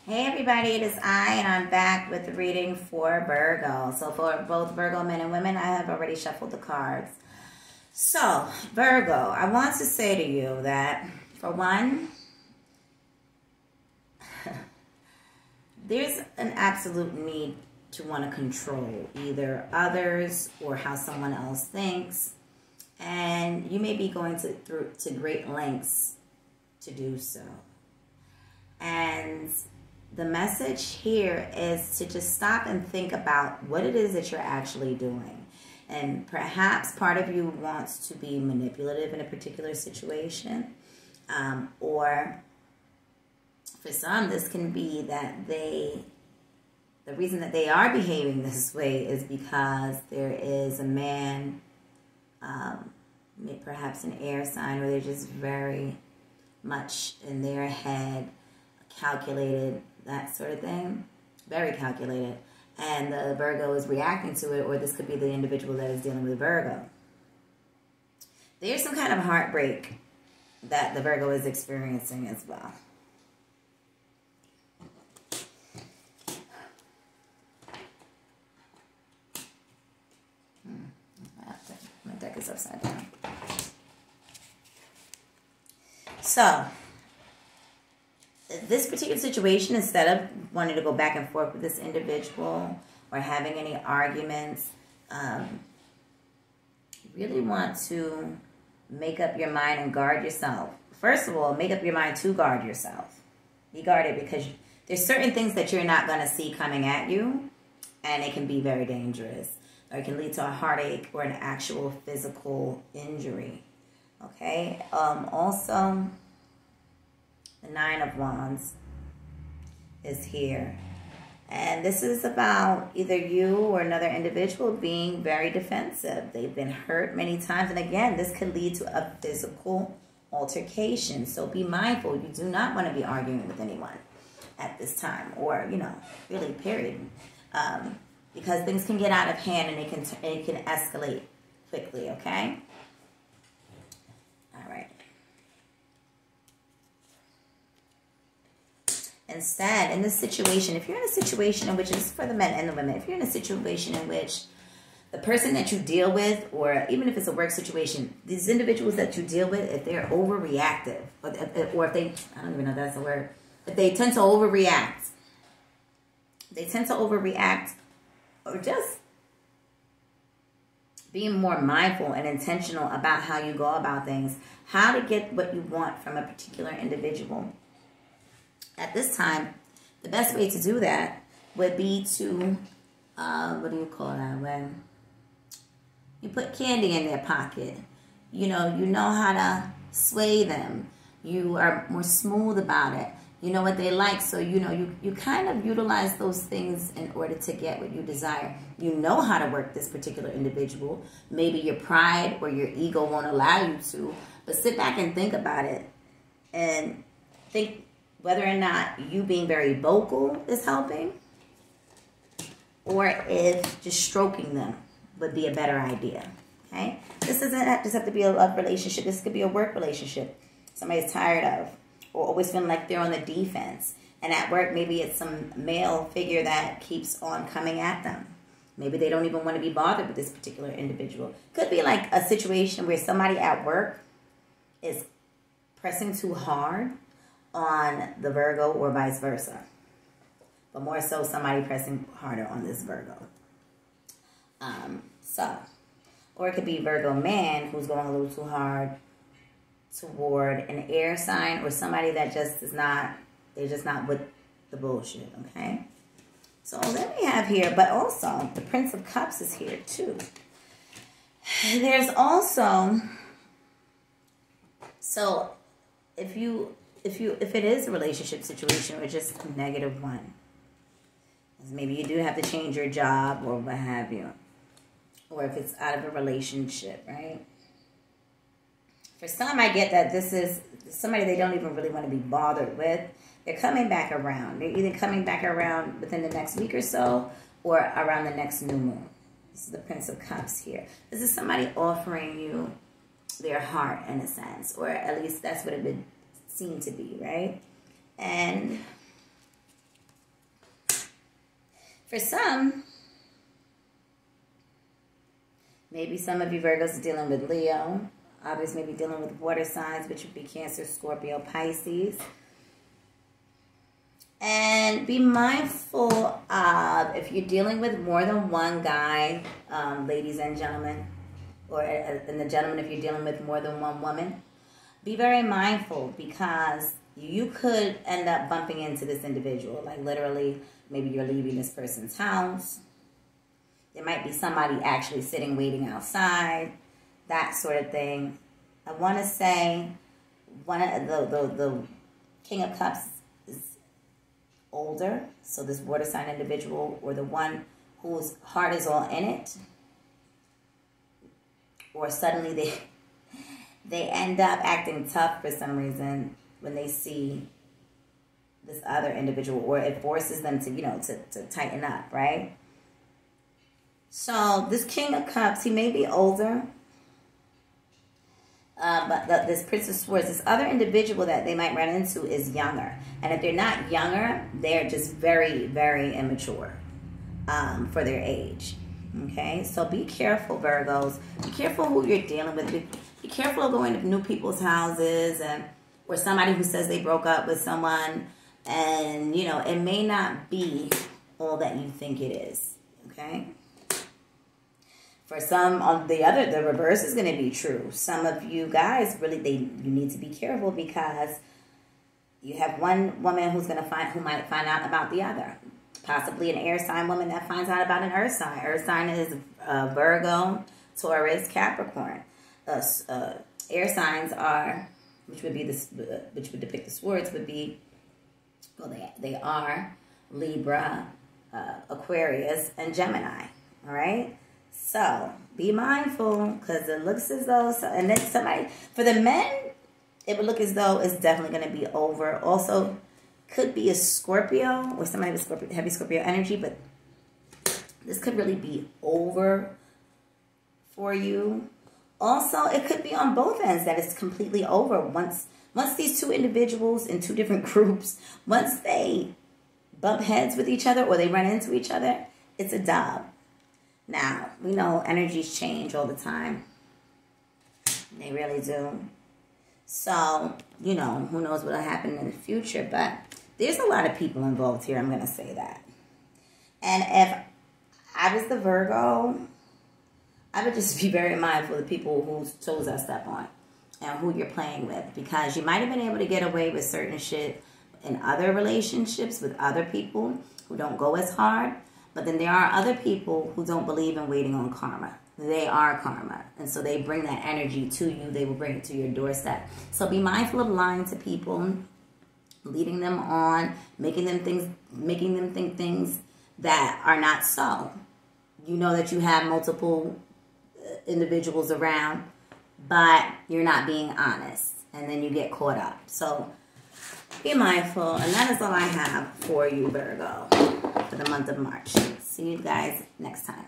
Hey everybody, it is I, and I'm back with the reading for Virgo. So for both Virgo men and women, I have already shuffled the cards. So, Virgo, I want to say to you that, for one, there's an absolute need to want to control either others or how someone else thinks. And you may be going to great lengths to do so. And the message here is to just stop and think about what it is that you're actually doing. And perhaps part of you wants to be manipulative in a particular situation. Or for some, this can be that the reason that they are behaving this way is because there is a man, perhaps an air sign, where they're just very much in their head, calculated, that sort of thing, very calculated, and the Virgo is reacting to it, or this could be the individual that is dealing with Virgo. There's some kind of heartbreak that the Virgo is experiencing as well. My deck is upside down. So, this particular situation, instead of wanting to go back and forth with this individual or having any arguments, you really want to make up your mind and guard yourself. First of all, make up your mind to guard yourself. Be guarded, because there's certain things that you're not going to see coming at you, and it can be very dangerous, or it can lead to a heartache or an actual physical injury. Okay? Also, the Nine of Wands is here. And this is about either you or another individual being very defensive. They've been hurt many times. And again, this could lead to a physical altercation. So be mindful. You do not want to be arguing with anyone at this time. Or, really, period. Because things can get out of hand and it can escalate quickly, okay? All right. Instead, in this situation, if you're in a situation in which, it's for the men and the women, if you're in a situation in which the person that you deal with, or even if it's a work situation, these individuals that you deal with, if they're overreactive, or if they, I don't even know if that's the word, if they tend to overreact, or just being more mindful and intentional about how you go about things, how to get what you want from a particular individual. At this time, the best way to do that would be to, what do you call that, when you put candy in their pocket. You know how to sway them. You are more smooth about it. You know what they like, so you kind of utilize those things in order to get what you desire. You know how to work this particular individual. Maybe your pride or your ego won't allow you to, but sit back and think about it and think whether or not you being very vocal is helping, or if just stroking them would be a better idea, okay? This doesn't just have to be a love relationship. This could be a work relationship somebody's tired of, or always feeling like they're on the defense. And at work, maybe it's some male figure that keeps on coming at them. Maybe they don't even want to be bothered with this particular individual. Could be like a situation where somebody at work is pressing too hard on the Virgo, or vice versa. But more so, somebody pressing harder on this Virgo. Or it could be Virgo man who's going a little too hard toward an air sign, or somebody that just is not, they're just not with the bullshit, okay? So let me have here, but also the Prince of Cups is here too. There's also, so if it is a relationship situation, or just a negative one, maybe you do have to change your job or what have you, or if it's out of a relationship, right? For some, I get that this is somebody they don't even really want to be bothered with. They're coming back around. They're either coming back around within the next week or so, or around the next new moon. This is the Prince of Cups here. This is somebody offering you their heart, in a sense, or at least that's what it would seem to be, right? And For some, maybe some of you Virgos are dealing with Leo. Others may be dealing with water signs, which would be Cancer, Scorpio, Pisces. And be mindful of, if you're dealing with more than one guy, ladies and gentlemen, or and the gentlemen, if you're dealing with more than one woman, be very mindful, because you could end up bumping into this individual. Like literally, maybe you're leaving this person's house. There might be somebody actually sitting, waiting outside, that sort of thing. I want to say one of the King of Cups is older. So this water sign individual, or the one whose heart is all in it, or suddenly they end up acting tough for some reason when they see this other individual, or it forces them to, to tighten up, right? So this King of Cups, he may be older, but this Prince of Swords, this other individual that they might run into is younger. And if they're not younger, they're just very, very immature for their age. Okay, so be careful, Virgos. Be careful who you're dealing with. Be careful of going to new people's houses, or somebody who says they broke up with someone, and it may not be all that you think it is. Okay. For some, the reverse is going to be true. Some of you guys really, you need to be careful, because you have one woman who might find out about the other. Possibly an air sign woman that finds out about an earth sign. Earth sign is Virgo, Taurus, Capricorn. Air signs are, which would depict the swords, would be, well, they are Libra, Aquarius, and Gemini. All right. So be mindful, because it looks as though, and then somebody, for the men, it would look as though it's definitely going to be over. Also, could be a Scorpio, or somebody with heavy Scorpio energy, but this could really be over for you. Also, it could be on both ends that it's completely over. Once these two individuals in two different groups, once they bump heads with each other, or they run into each other, it's a dub. Now, we know energies change all the time. They really do. So, who knows what will happen in the future. But there's a lot of people involved here, I'm going to say that. And if I was the Virgo, I would just be very mindful of the people whose toes I step on and who you're playing with. Because you might have been able to get away with certain shit in other relationships with other people who don't go as hard. But then there are other people who don't believe in waiting on karma. They are karma. And so they bring that energy to you. They will bring it to your doorstep. So be mindful of lying to people, leading them on, making them think things that are not so. You know that you have multiple individuals around, but you're not being honest. And then you get caught up. So be mindful. And that is all I have for you, Virgo, for the month of March. See you guys next time.